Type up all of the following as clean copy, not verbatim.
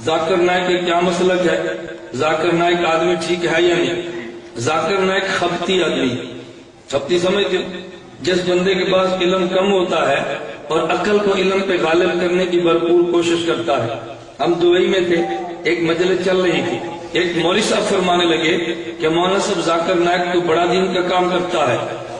ذاکر نائک کا کیا مسلک ہے؟ ذاکر نائک آدمی ٹھیک ہے یا نہیں؟ ذاکر نائک خبتی آدمی، خبتی سمجھتے ہو؟ جس بندے کے پاس علم کم ہوتا ہے اور عقل کو علم پہ غالب کرنے کی بھرپور کوشش کرتا ہے۔ ہم دبئی میں تھے، ایک مجلس چل رہی تھی، ایک مولوی صاحب فرمانے لگے کہ مولانا صاحب ذاکر نائک تو بڑا دین کا کام کرتا ہے۔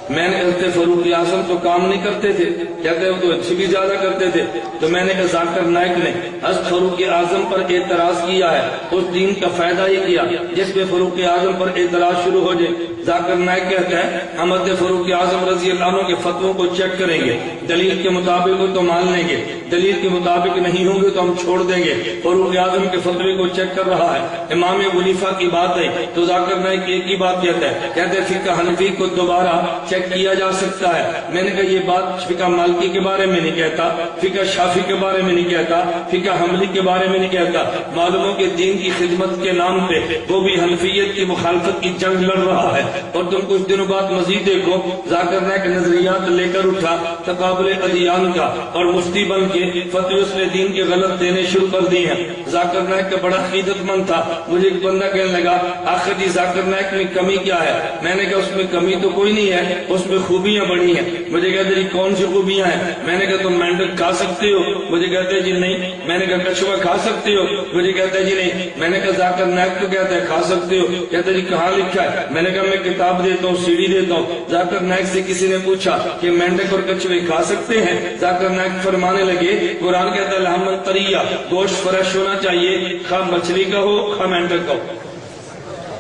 میں نے کہتے فاروق اعظم تو کام نہیں کرتے تھے، کہتے وہ تو اچھی بھی زیادہ کرتے تھے۔ تو میں نے کہا ذاکر نائک نے حضرت فاروق اعظم پر اعتراض کیا ہے، اس دین کا فائدہ ہی کیا جس پہ فاروق اعظم پر اعتراض شروع ہو جائے۔ ذاکر نائک کہتا ہے ہم حضرت فاروق اعظم رضی اللہ عنہ کے فتووں کو چیک کریں گے، دلیل کے مطابق ہو تو مان لیں گے، دلیل کے مطابق نہیں ہوں گے تو ہم چھوڑ دیں گے۔ فاروق اعظم کے فتوے کو چیک کر رہا ہے، امام ابو حنیفہ کی بات ہے تو ذاکر نائک ایک ہی بات کہتا ہے، کہتے ہیں فقہ حنفی کو دوبارہ چیک کیا جا سکتا ہے۔ میں نے کہا یہ بات فقہ مالکی کے بارے میں نہیں کہتا، فقہ شافعی کے بارے میں نہیں کہتا، فقہ حنبلی کے بارے میں نہیں کہتا۔ معلوموں کے دین کی خدمت کے نام پہ وہ بھی حنفیت کی مخالفت کی جنگ لڑ رہا ہے۔ اور تم کچھ دنوں بعد مزید دیکھو ذاکر نائک نظریات لے کر اٹھا تقابل ادیان کا اور مفتی بن کے فتوی اس نے دین کے غلط دینے شروع کر دی ہیں۔ ذاکر نائک کا بڑا عقیدت مند تھا، مجھے ایک بندہ کہنے لگا آخر جی ذاکر نائک میں کمی کیا ہے؟ میں نے کہا اس میں کمی تو کوئی نہیں ہے، اس میں خوبیاں بڑی ہیں۔ مجھے کہتے جی کون سی خوبیاں ہیں؟ میں نے کہا تم مینڈک کھا سکتے ہو؟ مجھے کہتے جی نہیں۔ میں نے کہا کچھوا کھا سکتے ہو؟ مجھے کہتے جی نہیں۔ میں نے کہا ذاکر نائک تو کہتا ہے کھا سکتے ہو، کہتے جی کہاں لکھا ہے؟ میں نے کہا میں کتاب دیتا ہوں، سیڑھی دیتا ہوں۔ ذاکر نائک سے کسی نے پوچھا کہ مینڈک اور کچھوے کھا سکتے ہیں؟ ذاکر نائک فرمانے لگے قرآن کہتا ہے لحمن طریہ، گوشت فریش ہونا چاہیے، خواہ مچھلی کا ہو خواہ مینڈک کا ہو۔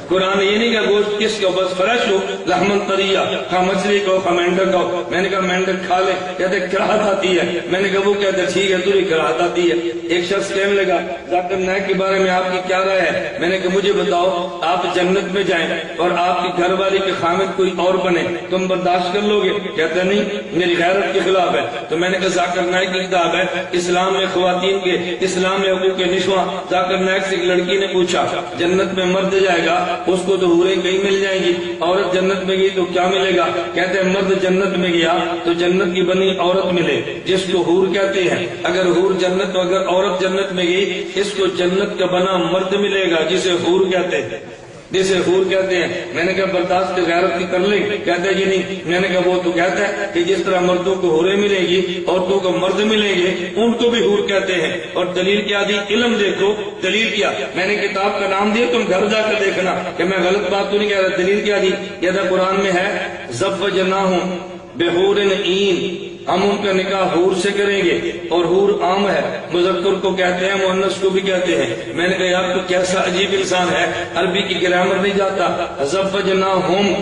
قرآن یہ نہیں کہ گوشت کس کا بس فریش ہو، لحمن طریہ، خواہ مچھلی کا ہو خواہ مینڈک کا ہو۔ میں نے کہا مینڈک کھا لے، کہتے کراہت آتی ہے۔ میں نے کہا وہ کہتے ٹھیک ہے تجھے کراہت آتی ہے۔ ایک شخص کہنے لگا ذاکر نائک کے بارے میں آپ کی کیا رائے ہے؟ میں نے کہا مجھے بتاؤ آپ جنت میں جائیں اور آپ کی گھر والی کے خامد کوئی اور بنے، تم برداشت کر لو گے؟ کہتے نہیں میری غیرت کے خلاف ہے۔ تو میں نے کہا ذاکر نائک کی کتاب ہے اسلام میں خواتین کے، اسلام میں حقوق نسواں۔ ذاکر نائک سے ایک لڑکی نے پوچھا جنت میں مرد جائے گا اس کو تو حوریں کہیں مل جائیں گی، عورت جنت میں گئی تو کیا ملے گا؟ کہتے ہیں مرد جنت میں گیا تو جنت کی بنی عورت ملے جس کو حور کہتے ہیں، اگر حور جنت اگر عورت جنت میں گئی اس کو جنت کا بنا مرد ملے گا جسے حور کہتے ہیں، جسے حور کہتے ہیں۔ میں نے کہا برداشت غیرت کی کر لیں؟ کہتے جی نہیں۔ میں نے کہا وہ تو کہتا ہے کہ جس طرح مردوں کو حوریں ملے گی عورتوں کو مرد ملیں گے، ان کو بھی حور کہتے ہیں۔ اور دلیل کیا دی؟ علم دیکھو دلیل کیا۔ میں نے کتاب کا نام دیا، تم گھر جا کر دیکھنا کہ میں غلط بات تو نہیں کہہ رہا۔ دلیل کیا دی؟ یہ قرآن میں ہے زوجناہم بحور عین، ہم ان کا نکاح حور سے کریں گے۔ اور حور عام ہے، مذکر کو کہتے ہیں مؤنث کو بھی کہتے ہیں۔ میں نے کہا یار تو کیسا عجیب انسان ہے، عربی کی گرامر نہیں جاتا۔ زوجناہم،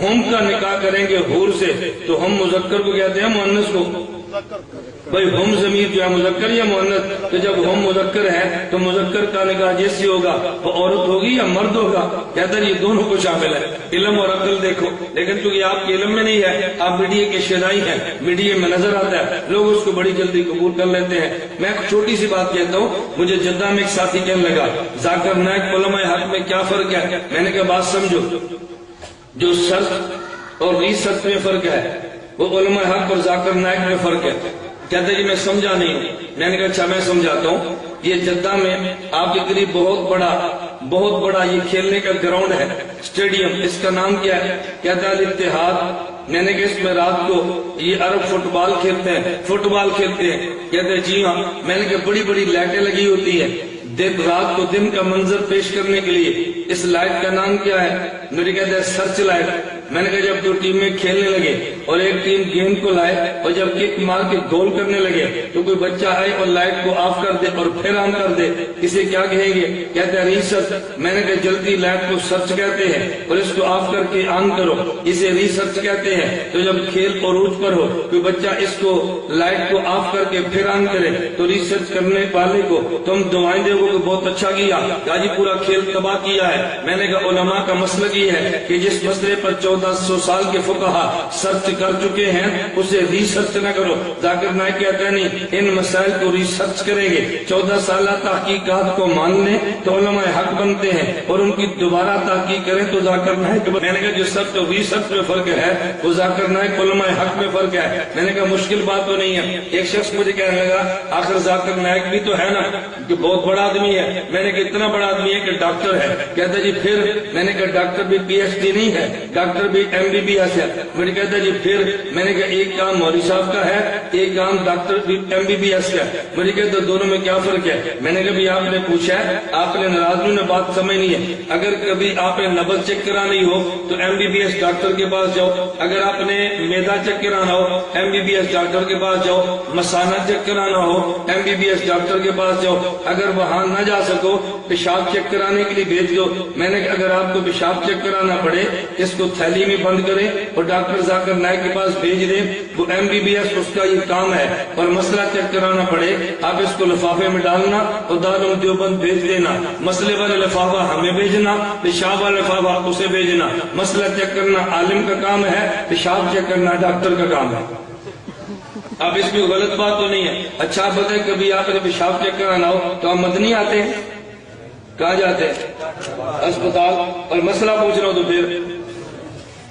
ہم کا نکاح کریں گے حور سے، تو ہم مذکر کو کہتے ہیں مؤنث کو؟ بھائی ہم ضمیر جو ہے مذکر یا مؤنث؟ تو جب ہم مذکر ہے تو مذکر کا نکاح جیسی ہوگا وہ عورت ہوگی یا مرد ہوگا؟ کہتا ہے یہ دونوں کو شامل ہے، علم اور عقل دیکھو۔ لیکن چونکہ آپ کے علم میں نہیں ہے، آپ میڈیا کے شیدائی ہیں، میڈیا میں نظر آتا ہے، لوگ اس کو بڑی جلدی قبول کر لیتے ہیں۔ میں ایک چھوٹی سی بات کہتا ہوں، مجھے جدہ میں ایک ساتھی کہنے لگا ذاکر نائک علماء حق میں کیا فرق ہے؟ میں نے کہا بات سمجھو، جو سرچ اور ریسرچ میں فرق ہے وہ علماء حق اور ذاکر نائک میں فرق ہے۔ کہتے جی میں سمجھا نہیں۔ میں نے کہا اچھا میں سمجھاتا ہوں۔ یہ جدہ میں آپ کے قریب بہت بڑا یہ کھیلنے کا گراؤنڈ ہے، اسٹیڈیم، اس کا نام کیا ہے؟ کہتا ہے الاتحاد۔ میں نے کہا اس میں رات کو یہ عرب فٹ بال کھیلتے ہیں۔ کہتے ہیں جی ہاں۔ میں نے کہا بڑی بڑی لائٹیں لگی ہوتی ہیں رات کو دن کا منظر پیش کرنے کے لیے، اس لائٹ کا نام کیا ہے؟ میرے کہتے ہیں سرچ لائٹ۔ میں نے کہا جب دو ٹیمیں کھیلنے لگے اور ایک ٹیم گیند کو لائے اور جب کک مار کے گول کرنے لگے تو کوئی بچہ آئے اور لائٹ کو آف کر دے اور پھر آن کر دے، اسے کیا کہیں گے؟ کہتے ہیں ریسرچ۔ میں نے کہا جلدی لائٹ کو سرچ کہتے ہیں اور اس کو آف کر کے آن کرو، اسے ریسرچ کہتے ہیں۔ تو جب کھیل عروج پر ہو کوئی بچہ اس کو لائٹ کو آف کر کے پھر آن کرے تو ریسرچ کرنے والے کو تم دعائیں دے کہ بہت اچھا کیا، جی پورا کھیل تباہ کیا ہے۔ میں نے کہا علماء کا مسلک یہ ہے کہ جس مسئلے پر 1400 سال کے فقہا سرچ کر چکے ہیں اسے ریسرچ نہ کرو. ذاکر نائک کہتے ہیں نہیں، ان مسائل کو ریسرچ کریں گے، 14 سالہ تحقیقات کو مان لیں تو علماء حق بنتے ہیں، اور ان کی دوبارہ تحقیق کریں تو ذاکر نائک. میں نے کہا جس سب تو ریسرچ میں فرق ہے وہ ذاکر نائک علماء حق میں فرق ہے. میں نے کہا مشکل بات تو نہیں ہے. ایک شخص مجھے کہنے لگا آخر ذاکر نائک بھی تو ہے نا کہ بہت بڑا آدمی ہے. میں نے کہا اتنا بڑا آدمی ہے کہ ڈاکٹر ہے. کہتا جی پھر؟ میں نے کہا ڈاکٹر بھی پی ایچ ڈی نہیں ہے، ڈاکٹر بھی MBBS ہے. مجھے کہتا جی پھر؟ میں نے کہا ایک کام مولوی صاحب کا ہے، ایک کام ڈاکٹر بھی MBBS کا ہے. مجھے کہتا دونوں میں کیا فرق ہے؟ میں نے کہا بھی آپ نے پوچھا ہے، آپ نے ناراض نے بات سمجھنی ہے. اگر کبھی آپ نے نبض چیک کرانی ہو تو MBBS ڈاکٹر کے پاس جاؤ. اگر آپ نے میدا چیک کرانا ہو MBBS ڈاکٹر کے پاس جاؤ. مسانہ چیک کرانا ہو MBBS ڈاکٹر کے پاس جاؤ. اگر وہاں نہ جا سکو پیشاب چیک کرانے کے لیے بھیج دو. میں نے کہا اگر آپ کو پیشاب چیک کرانا پڑے اس کو تھیلی میں بند کریں اور ڈاکٹر ذاکر نائک کے پاس بھیج دیں. وہ MBBS اس کا یہ کام ہے. اور مسئلہ چیک کرانا پڑے آپ اس کو لفافے میں ڈالنا اور دارالعلوم دیوبند بھیج دینا. مسئلے والا لفافہ ہمیں بھیجنا، پیشاب والا لفافہ اسے بھیجنا. مسئلہ چیک کرنا عالم کا کام ہے، پیشاب چیک کرنا ڈاکٹر کا کام ہے. اب اس میں غلط بات تو نہیں ہے. اچھا آپ بتائیں کبھی آپ نے پیشاب چیک کرانا ہو تو آپ مدنی آتے ہیں؟ کہاں جاتے ہیں؟ اسپتال. اور مسئلہ پوچھنا ہو تو پھر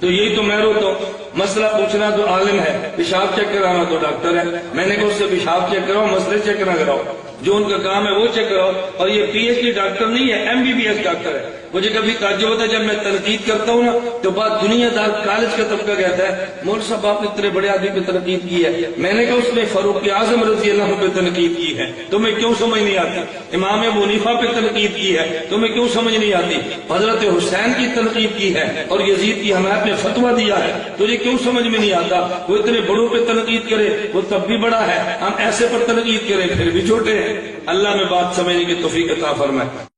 تو یہی تو میں روتا ہوں. مسئلہ پوچھنا تو عالم ہے، پیشاب چیک کرانا تو ڈاکٹر ہے. میں نے کہا اس سے پیشاب چیک کراؤ، مسئلے چیک نہ کراؤ. جو ان کا کام ہے وہ چیک کراؤ. اور یہ PhD ڈاکٹر نہیں ہے، MBBS ڈاکٹر ہے. مجھے کبھی تعجب ہوتا ہے جب میں تنقید کرتا ہوں نا تو بات دنیا دار کالج کا طبقہ کہتا ہے مولوی صاحب آپ نے اتنے بڑے آدمی پہ تنقید کی ہے. میں نے کہا اس نے فاروق اعظم رضی اللہ عنہ پہ تنقید کی ہے، تمہیں کیوں سمجھ نہیں آتی؟ امام ابو حنیفہ پہ تنقید کی ہے، تمہیں کیوں سمجھ نہیں آتی؟ حضرت حسین کی تنقید کی ہے اور یزید کی حمایت میں فتویٰ دیا ہے، تجھے کیوں سمجھ میں نہیں آتا؟ وہ اتنے بڑوں پہ تنقید کرے وہ تب بھی بڑا ہے، ہم ایسے پر تنقید کریں پھر بھی چھوٹے ہیں. اللہ میں بات سمجھنے کی توفیق عطا فرمائے.